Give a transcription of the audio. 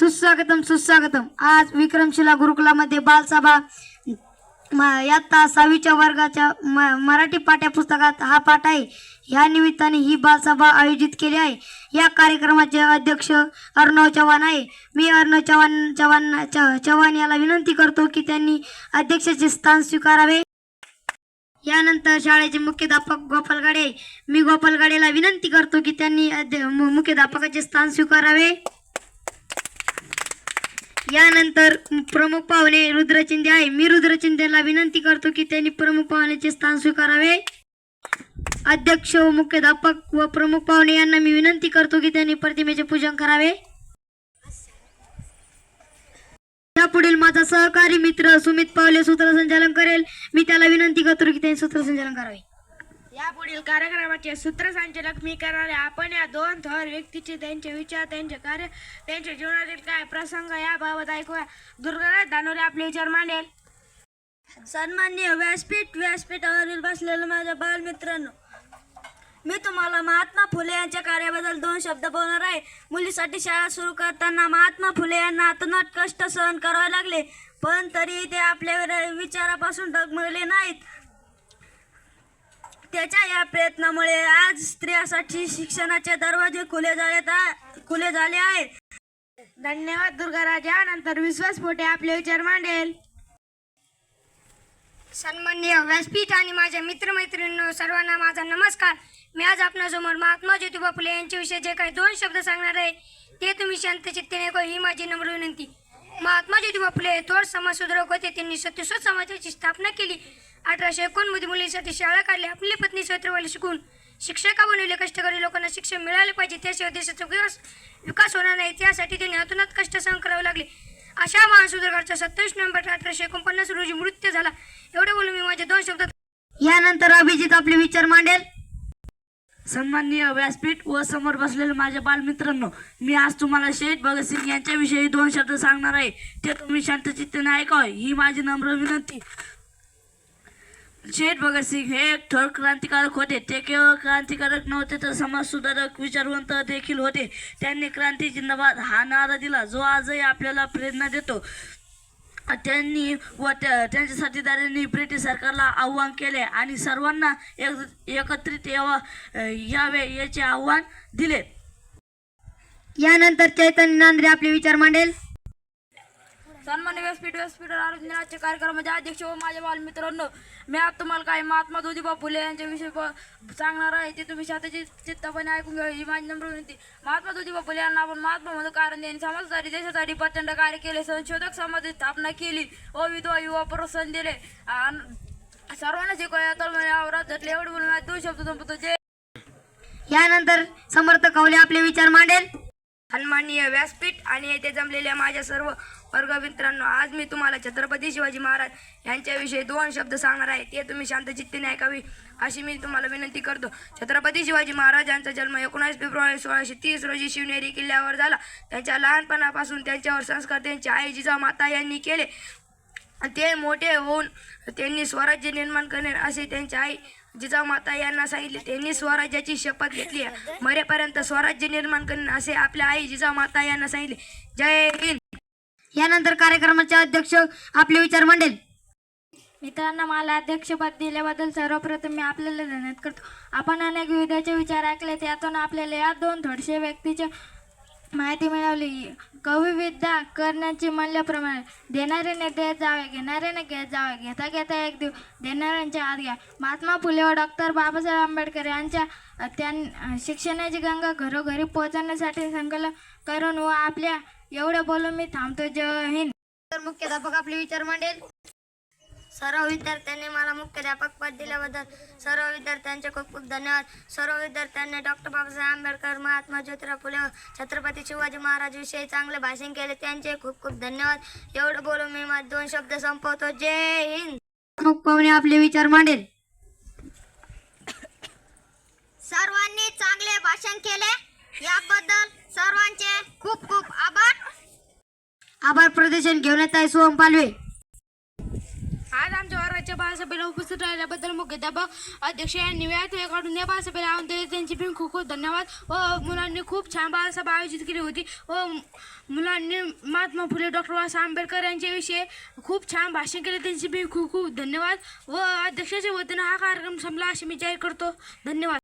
सुस्वागतम. आज विक्रमशिला गुरुकुलामध्ये बालसभा इयत्ता 6वीच्या वर्गाच्या मराठी पाठ्यपुस्तकात हा पाठ आहे. या निमित्ताने ही बालसभा आयोजित केली आहे. या कार्यक्रमाचे अध्यक्ष अर्णव चव्हाण आहे. मी अर्णव चव्हाण याला विनंती करतो की त्यांनी अध्यक्षाचे स्थान स्वीकारावे. यानंतर शाळेचे मुख्याध्यापक गोपाल गाडे. मी गोपाल गाडेला विनंती करतो की त्यांनी मुख्याध्यापकाचे स्थान स्वीकारावे. यानंतर प्रमुख पाहुणे रुद्र चिंदे आहे. मी रुद्र चिंदेला विनंती करतो की त्यांनी प्रमुख पाहुण्याचे स्थान स्वीकारावे. अध्यक्ष व मुख्याध्यापक व प्रमुख पाहुणे यांना मी विनंती करतो की त्यांनी प्रतिमेचे पूजन करावे. यापुढील माझा सहकारी मित्र सुमित पावले सूत्रसंचालन करेल. मी त्याला विनंती करतो की त्यांनी सूत्रसंचालन करावे. यापुढील कार्यक्रमाचे सूत्रसंचालक मी करणार आहे. आपण या दोन थोर व्यक्तीचे त्यांचे विचार, त्यांचे कार्य, त्यांच्या जीवनातील काय प्रसंग याबाबत ऐकूया. दुर्गाराज दानोरे आपले विचार मांडेल. सन्माननीय व्यासपीठावरील बसलेले माझ्या बालमित्रांनो, मी तुम्हाला महात्मा फुले यांच्या कार्याबद्दल 2 शब्द बोलणार आहे. मुलीसाठी शाळा सुरू करताना महात्मा फुले यांना अतोनात कष्ट सहन करावे लागले, पण तरी ते आपल्या विचारापासून डगमगले नाहीत. त्याच्या या प्रयत्नामुळे आज स्त्रियांसाठी शिक्षणाचे दरवाजे खुले झाले आहेत. धन्यवाद दुर्गाराज. यानंतर विश्वास पोटे आपले विचार मांडेल. सन्माननीय व्यासपीठ आणि माझ्या मित्रमैत्रिणींनो, सर्वांना माझा नमस्कार. मी आज आपणासमोर महात्मा ज्योतिबा फुले यांच्याविषयी जे काही 2 शब्द सांगणार आहे ते तुम्ही शांत चित्तेने ऐका, ही माझी नम्र विनंती. महात्मा ज्योतिबा फुले थोर समाजसुधारक होते. त्यांनी सत्यशोध समाजाची स्थापना केली. 1851 मध्ये मुलींसाठी शाळा काढली. आपली पत्नी सावित्रीबाईला शिकून शिक्षका बनवले. कष्टकरी लोकांना शिक्षण मिळाले पाहिजे, त्याशिवाय देशाचा विकास होणार नाही. त्यासाठी त्यांनी अतोनात कष्ट सहन करावे लागले. अशा महान सुधारकाचा 27 नोव्हेंबर 1849 रोजी मृत्यू झाला. एवढे बोलून मी माझे 2 शब्द. यानंतर अभिजित आपले विचार मांडेल. सन्माननीय व्यासपीठ व समोर बसलेले माझ्या बालमित्रांनो, मी आज तुम्हाला शहीद भगतसिंग यांच्याविषयी 2 शब्द सांगणार आहे. ते तुम्ही शांतचित्ताने ऐकावे, ही माझी नम्र विनंती. शहीद भगतसिंग हे एक थोर क्रांतिकारक होते. ते केवळ क्रांतिकारक नव्हते तर समाजसुधारक, विचारवंत देखील होते. त्यांनी क्रांती जिंदाबाद हा नारा दिला, जो आजही आपल्याला प्रेरणा देतो. त्यांनी व त्यांच्या साथीदारांनी ब्रिटिश सरकारला आव्हान केले आणि सर्वांना एकत्रित यावे याचे आव्हान दिले. यानंतर चैतन्य नांद्रे आपले विचार मांडेल. सन्मान्य व्यासपीठावर आयोजित दिनाचे कार्यक्रमाचे अध्यक्ष व माझ्या बालमित्रांनो, मी आज तुम्हाला काही महात्मा ज्योतिबा फुले यांच्याविषयी सांगणार आहे. ते तुम्ही चित्तपणे ऐकून घ्या, ही माझी नम्र विनंती. महात्मा ज्योतिबा फुले यांना आपण महात्मा म्हणून कारण त्यांनी समाजासाठी, देशासाठी प्रचंड कार्य केले. संशोधक समाजाची स्थापना केली व विधवा युवा प्रोत्साहन दिले. सर्वांना शिकवल्या तळमळ्यावर धरले. एवढे बोलून 2 शब्द संपवतो. जय. यानंतर समर्थ कवले आपले विचार मांडेल. सन्माननीय व्यासपीठ आणि येथे जमलेल्या माझ्या सर्व वर्गमित्रांनो, आज मी तुम्हाला छत्रपती शिवाजी महाराज यांच्याविषयी 2 शब्द सांगणार आहे. ते तुम्ही शांत चित्तेने ऐकावे, अशी मी तुम्हाला विनंती करतो. छत्रपती शिवाजी महाराज यांचा जन्म 19 फेब्रुवारी 1630 रोजी शिवनेरी किल्ल्यावर झाला. त्यांच्या लहानपणापासून त्यांच्यावर संस्कार त्यांची आई जिजामाता यांनी केले. ते मोठे होऊन त्यांनी स्वराज्य निर्माण करणे असे त्यांची आई जिजामाता यांना सांगितले. त्यांनी स्वराज्याची शपथ घेतली. मरेपर्यंत स्वराज्य निर्माण करणे असे आपल्या आई जिजामाता यांना सांगितले. जय हिंद. यानंतर कार्यक्रमाचे अध्यक्ष आपले विचार मांडेल. मित्रांनो, मला अध्यक्षपद दिल्याबद्दल सर्वप्रथम मी आपल्याला धन्यवाद करतो. आपण अनेक विविधाचे विचार ऐकले, त्यातून आपल्याला या 2 थोडशे व्यक्तीची माहिती मिळवली. कविविद्या करण्याची म्हणल्याप्रमाणे देणाऱ्याने देत जावे, घेणाऱ्याने घेत जावे, घेता घेता एक दिव देणाऱ्यांच्या हात घ्या. महात्मा फुले व डॉक्टर बाबासाहेब आंबेडकर यांच्या शिक्षणाची गंगा घरोघरी पोहोचवण्यासाठी संकल्प करून व आपल्या एवढं बोलून मी थांबतो. जय हिंद. तर मुख्याध्यापक आपले विचार मांडेल. सर्व विद्यार्थ्यांनी मला मुख्याध्यापक पद दिल्याबद्दल सर्व विद्यार्थ्यांचे खूप खूप धन्यवाद. सर्व विद्यार्थ्यांनी डॉक्टर बाबासाहेब आंबेडकर, महात्मा ज्योतिबा फुले व छत्रपती शिवाजी महाराज विषयी चांगले भाषण केले, त्यांचे खूप खूप धन्यवाद. एवढं बोलून मी माझे 2 शब्द संपवतो. जय हिंद. प्रमुख पाहुणे आपले विचार मांडेल. सर्वांनी चांगले भाषण केले, याबद्दल सर्वांचे खूप खूप आभार. आभार प्रदर्शन घेऊन येत आहे सोहम पालवे. आज आमच्या आजच्या वर्गाच्या बालसभेला उपस्थित राहिल्याबद्दल मुख्याध्यापक अध्यक्ष यांनी वेळात वेळ काढून या बालसभेला आणून दिले त्यांची पण खूप खूप धन्यवाद. व मुलांनी खूप छान बालसभा आयोजित केली होती व मुलांनी महात्मा फुले डॉक्टर बाबासाहेब आंबेडकर यांच्याविषयी खूप छान भाषण केले त्यांची पण खूप खूप धन्यवाद. व अध्यक्षाच्या वतीनं हा कार्यक्रम संपला असे मी जाहीर करतो. धन्यवाद.